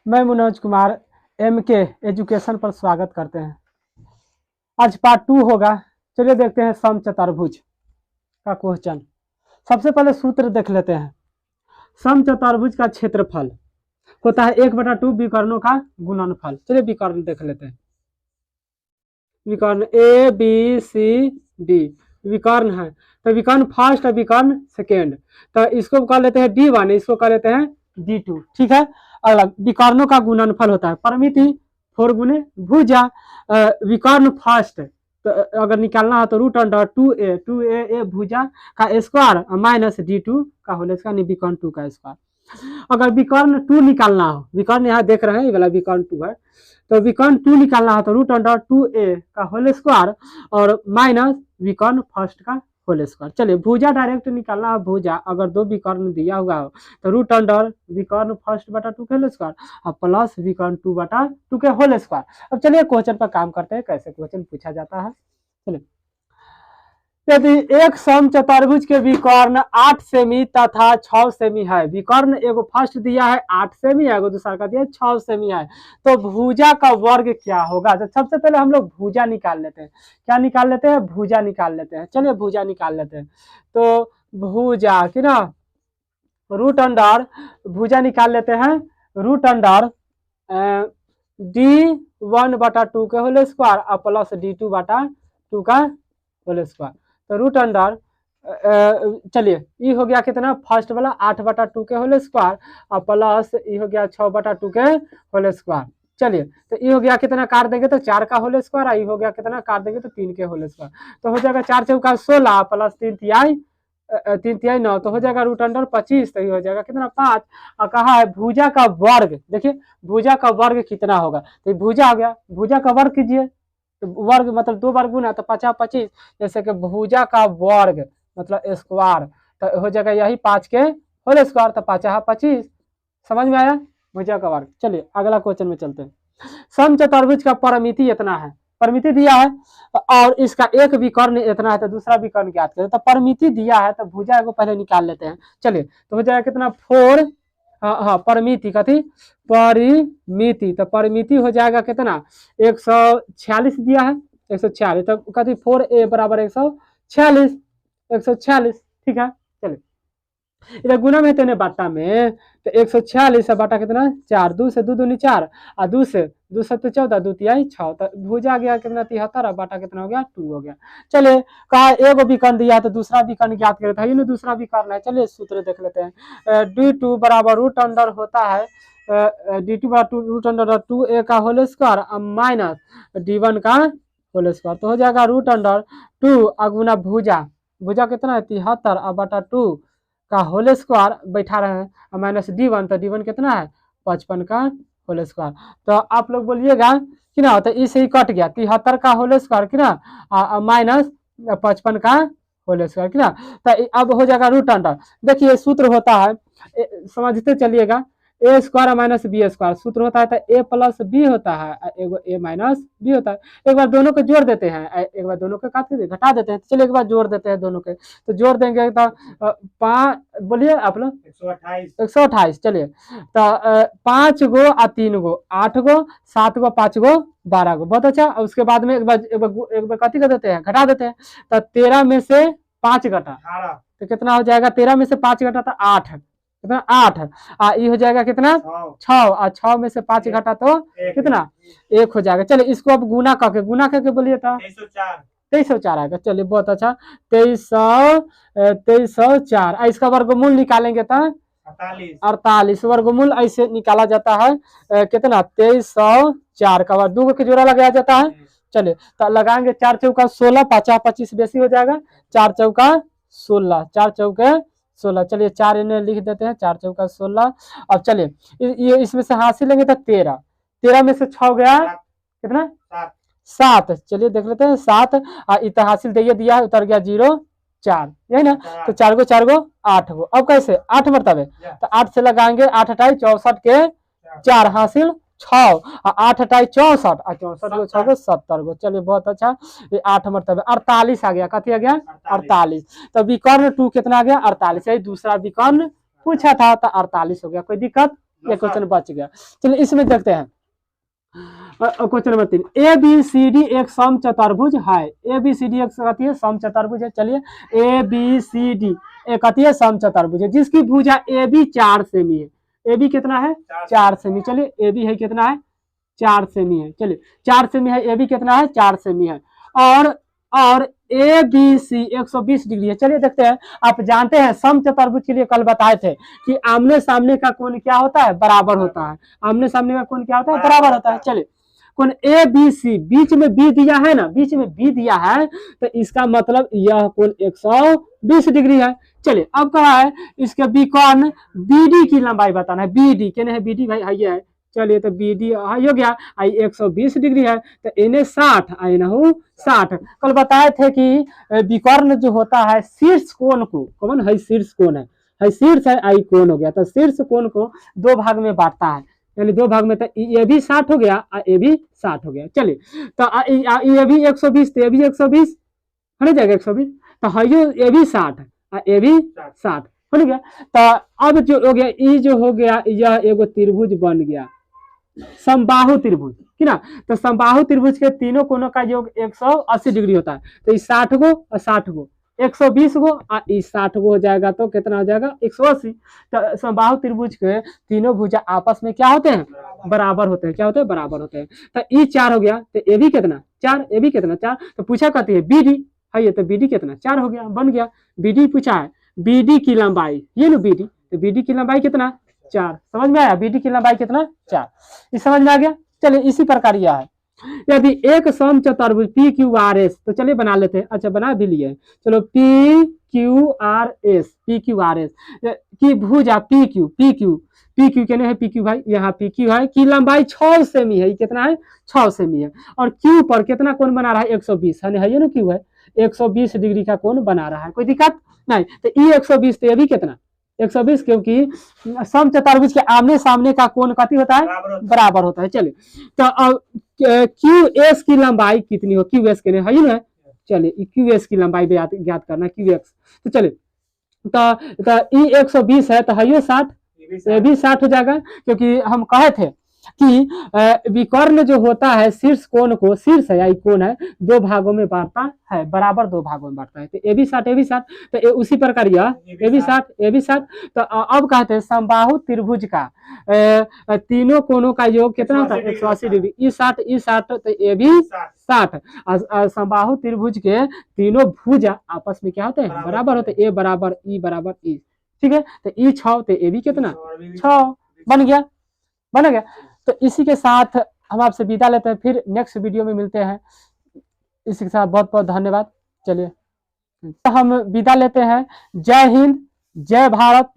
मैं Manoj Kumar MK education पर स्वागत करते हैं। आज पार्ट 2 होगा। चलिए देखते हैं समचतुर्भुज का क्वेश्चन। सबसे पहले सूत्र देख लेते हैं। समचतुर्भुज का क्षेत्रफल होता है 1/2 विकर्णों का गुणनफल। चलिए विकर्ण देख लेते हैं। विकर्ण ABCD विकर्ण है, तो विकर्ण फर्स्ट और विकर्ण सेकेंड, तो इसको कह लेते हैं D1, इसको कह लेते हैं D2। ठीक है। अगला विकर्णों का गुणनफल होता है परिमिति 4 गुने भुजा। विकर्ण फर्स्ट तो अगर निकालना हो तो √2a भुजा का स्क्वायर माइनस D2 का होल स्क्वायर, विकर्ण 2 का स्क्वायर। अगर विकर्ण 2 निकालना हो, विकर्ण यहाँ देख रहे हैं ये वाला विकर्ण 2 है, तो विकर्ण 2 निकालना हो तो √2a का होल स्क्वायर और माइनस विकर्ण फर्स्ट का होल स्क्वायर। चलिए भुजा डायरेक्ट निकालना है। भुजा अगर 2 विकर्ण दिया हुआ हो तो √, विकर्ण फर्स्ट बटा 2 के होल स्क्वायर और प्लस विकर्ण 2 बटा 2 के होल स्क्वायर। अब चलिए क्वेश्चन पर काम करते हैं, कैसे क्वेश्चन पूछा जाता है। चलिए, यदि एक समचतुर्भुज के विकर्ण 8 सेमी तथा 6 सेमी है, विकर्ण एगो फर्स्ट दिया है 8 सेमी है, एगो दूसरा का दिया है 6 सेमी है, तो भुजा का वर्ग क्या होगा। तो सबसे पहले हम लोग भुजा निकाल लेते हैं। क्या निकाल लेते हैं? भुजा निकाल लेते हैं। चलिए भुजा निकाल लेते हैं। तो भुजा की ना √, भुजा निकाल लेते हैं √, D1/2 के होल स्क्वायर और प्लस D2/2 का होल स्क्वायर। तो √, चलिए ये हो गया कितना, फर्स्ट वाला 8/2 के होल स्क्वायर और प्लस ये हो गया 6/2 के होल स्क्वायर। चलिए तो ये हो गया कितना, काट देंगे तो 4 का होल स्क्वायर, ये हो गया कितना, काट देंगे तो 3 के होल स्क्वायर। तो हो जाएगा 4 चौका 16 प्लस 3 तिहाई 9, तो हो जाएगा √25, तो ये हो जाएगा कितना 5। और कहा है भुजा का वर्ग। देखिए भुजा का वर्ग कितना होगा, तो भुजा हो गया, भुजा का वर्ग कीजिए। तो वर्ग मतलब 2 बार गुना तो 50 25, जैसे कि भुजा का वर्ग मतलब स्क्वायर, तो हो जाएगा यही 5 के होल स्क्वायर, तो 5 25। समझ में आया भुजा का वर्ग। चलिए अगला क्वेश्चन में चलते हैं। समचतुर्भुज का परिमिति इतना है, परिमिति दिया है और इसका एक विकर्ण इतना है, तो दूसरा विकर्ण ज्ञात करें। तो परिमिति दिया है तो भुजा को पहले निकाल लेते हैं। चलिए तो हो जाएगा कितना 4, हाँ परिमिति कथी, परिमिति, तो परिमिति हो जाएगा कितना 146 दिया है, 146, तो कथी 4a बराबर 146, 146। ठीक है। चलिए इधर गुना में तो बाटा में, तो 146 बाटा कितना 4, 2 से 2 दूनी 4 और 2 से 2 7 14, 2 तिहाई 6, तो भुजा गया कितना 73 और बाटा कितना हो गया 2 हो गया। चलिए कहा एगो विकर्ण दिया तो दूसरा विकर्ण ज्ञात करे था, ये दूसरा विकर्ण है। चलिए सूत्र देख लेते हैं। D2 बराबर √, होता है D2 बराबर √2a का होल स्क्वायर माइनस D1 का होल स्क्वायर, तो हो जाएगा √2 अगुना भुजा, भुजा कितना है 73 और बटा 2 का होल स्क्वायर बैठा रहे हैं माइनस D1, तो D1 कितना है 55 का होल स्क्वायर। तो आप लोग बोलिएगा कि ना, तो इसे ही कट गया 73 का होल स्क्वायर कि ना माइनस 55 का होल स्क्वायर कि ना, तो अब हो जाएगा √। देखिए सूत्र होता है, समझते चलिएगा, ए स्क्वायर माइनस बी स्क्वायर सूत्र होता है, तो ए प्लस बी होता है, एगो ए माइनस बी होता है। एक बार दोनों को जोड़ देते हैं, एक बार दोनों को घटा देते हैं। चलिए एक बार जोड़ देते हैं दोनों के, तो जोड़ देंगे तो 5, बोलिए आप लोग 128। चलिए तो 5 गो और 3 गो 8 गो 7 गो 5 गो 12 गो, बहुत अच्छा। उसके बाद में एक बार कथी कर देते हैं, घटा देते हैं, तो 13 में से 5 घटा तो कितना हो जाएगा, 13 में से 5 घटा तो 8, कितना 8, ये हो जाएगा कितना 6 और 6 में से 5 घटा तो कितना 1 हो जाएगा। चलिए इसको अब गुना करके बोलिए तो 2304 आएगा। चलिए बहुत अच्छा, 2304। इसका वर्गमूल निकालेंगे तो 48, वर्गमूल ऐसे निकाला जाता है कितना 2304 का बाद 2 के जोड़ा लगाया जाता है। चलिए तो लगाएंगे 4 चौका 16, 50 25 बेसी हो जाएगा, 4 चौका 16, 4 चौके 16। चलिए 4 इन्हें लिख देते हैं, 4 चौका 16। अब चलिए ये इसमें से हासिल लेंगे तो 13, 13 में से 6 गया कितना 7। चलिए देख लेते हैं 7, इतना हासिल दे दिया है, उतर गया 0 4, यही ना, तो 4 गो 8 गो। अब कैसे 8 मरतबे, तो 8 से लगाएंगे 8 28 64 के 4 हासिल 6 और 8 28 64 और 64 गो 6 गो 70 गो। चलिए बहुत अच्छा, ये 8 मरतबे 48 आ गया, कथी आ गया 48। तो विकर्ण 2 कितना आ गया 48, यही दूसरा विकर्ण पूछा था, तो 48 हो गया, कोई दिक्कत ये क्वेश्चन बच गया। चलिए इसमें देखते हैं question number 3, A B C D एक सम चतुर्भुज है। ए बी सी डी एक कथी है? सम चतुर्भुज है। चलिए ए बी सी डी एक कथी है? सम चतुर्भुज है, जिसकी भुजा ए बी 4 सेमी है। ए बी कितना है? 4 सेमी। चलिए ए बी है कितना है? 4 सेमी है। चलिए 4 सेमी है, ए बी कितना है? 4 सेमी है। और ए बी सी 120 डिग्री है। चलिए देखते हैं। आप जानते हैं सम चतुर्भुज के लिए कल बताए थे कि आमने सामने का कोण क्या होता है? बराबर होता है। आमने सामने का कोण क्या होता है? बराबर होता है। चलिए कोण ए बी सी, बीच में बी दिया है ना, बीच में बी दिया है, तो इसका मतलब यह कोण 120 डिग्री है। चलिए अब कहा है इसके बी कोण बी डी की लंबाई बताना है। बी डी कहने है, बी डी भाई है। चलिए तो बी डी हो गया, आई 120 डिग्री है, तो इन्हें 60 आई ना 60। कल बताए थे कि विकर्ण जो होता है शीर्ष कोण को, कौन है? शीर्ष कोण है शीर्ष है, आई कोण हो गया। तो शीर्ष कोण को 2 भाग में बांटता है, यानी 2 भाग में, तो ये भी 60 हो गया और ये भी 60 हो गया। चलिए तो ये भी 120, तो ये भी 120 हो जाएगा 120, तो ये भी 60 और ये भी 60 हो गया। तो अब जो हो गया, ये जो हो गया, यह एगो त्रिभुज बन गया, समबाहु त्रिभुज की ना। तो समबाहु त्रिभुज के तीनों कोनों का योग 180 डिग्री होता है। तो इस 60 गो और 60 गो 120 गो और इस 60 गो हो जाएगा, तो कितना हो जाएगा? 180। तो समबाहु त्रिभुज के तीनों भुजा आपस में क्या होते हैं? बराबर होते हैं। क्या होते हैं? बराबर होते हैं। तो ई 4 हो गया, तो ए भी कितना? 4। ए भी कितना? 4। तो पूछा कहती है बी डी है, ये तो बी डी कितना? 4 हो गया, बन गया। बी डी पूछा है, बी डी की लंबाई, ये लो बी डी, तो बी डी की लंबाई कितना? 4। समझ में आया? बीडी की लंबाई कितना? 4। इस समझ में आ गया। चलिए इसी प्रकार यह है, यदि एक सम चतुर्भुज पी क्यू आर एस, तो चलिए बना लेते हैं। अच्छा बना भी लिए, चलो P Q R S, P Q R S की भुजा पी क्यू कहने है, पी क्यू भाई यहाँ पी क्यू है, की लंबाई 6 सेमी है। कितना है? 6 सेमी है। और क्यू पर कितना कोण बना रहा है? 120 है ना, क्यू है 120 डिग्री का कोण बना रहा है। कोई दिक्कत नहीं। तो ई 120, तो ये भी कितना? 120, क्योंकि सम चतुर्भुज के आमने सामने का कोण कति होता है? बराबर होता है। चलिए तो अब क्यू एस की लंबाई कितनी हो? क्यू एस के लिए है ना, चलिए क्यू एस की लंबाई ज्ञात करना, क्यू एक्स। तो चलिए तो ई 120 है, तो है 60, ये भी 60 हो जाएगा, क्योंकि हम कहे थे कि विकर्ण जो होता है शीर्ष कोण को, शीर्ष है या कोण है, 2 भागों में बांटता है, बराबर 2 भागों में बांटता है। तो ए भी 60, ए भी 60, तो उसी प्रकार यह ए भी 60, ए भी 60। तो अब कहते हैं समबाहु त्रिभुज का तीनों कोणों का योग कितना होता है? 180 डिग्री। ई 60, ई 60, तो ए भी 60। समबाहु त्रिभुज के तीनों भुजा आपस में क्या होते हैं? बराबर होते हैं। ए बराबर ई बराबर ई, ठीक है। तो ई 6, तो ए भी कितना? 6 बन गया, बन गया। तो इसी के साथ हम आपसे विदा लेते हैं, फिर नेक्स्ट वीडियो में मिलते हैं। इसी के साथ बहुत बहुत धन्यवाद। चलिए तो हम विदा लेते हैं। जय हिंद, जय भारत।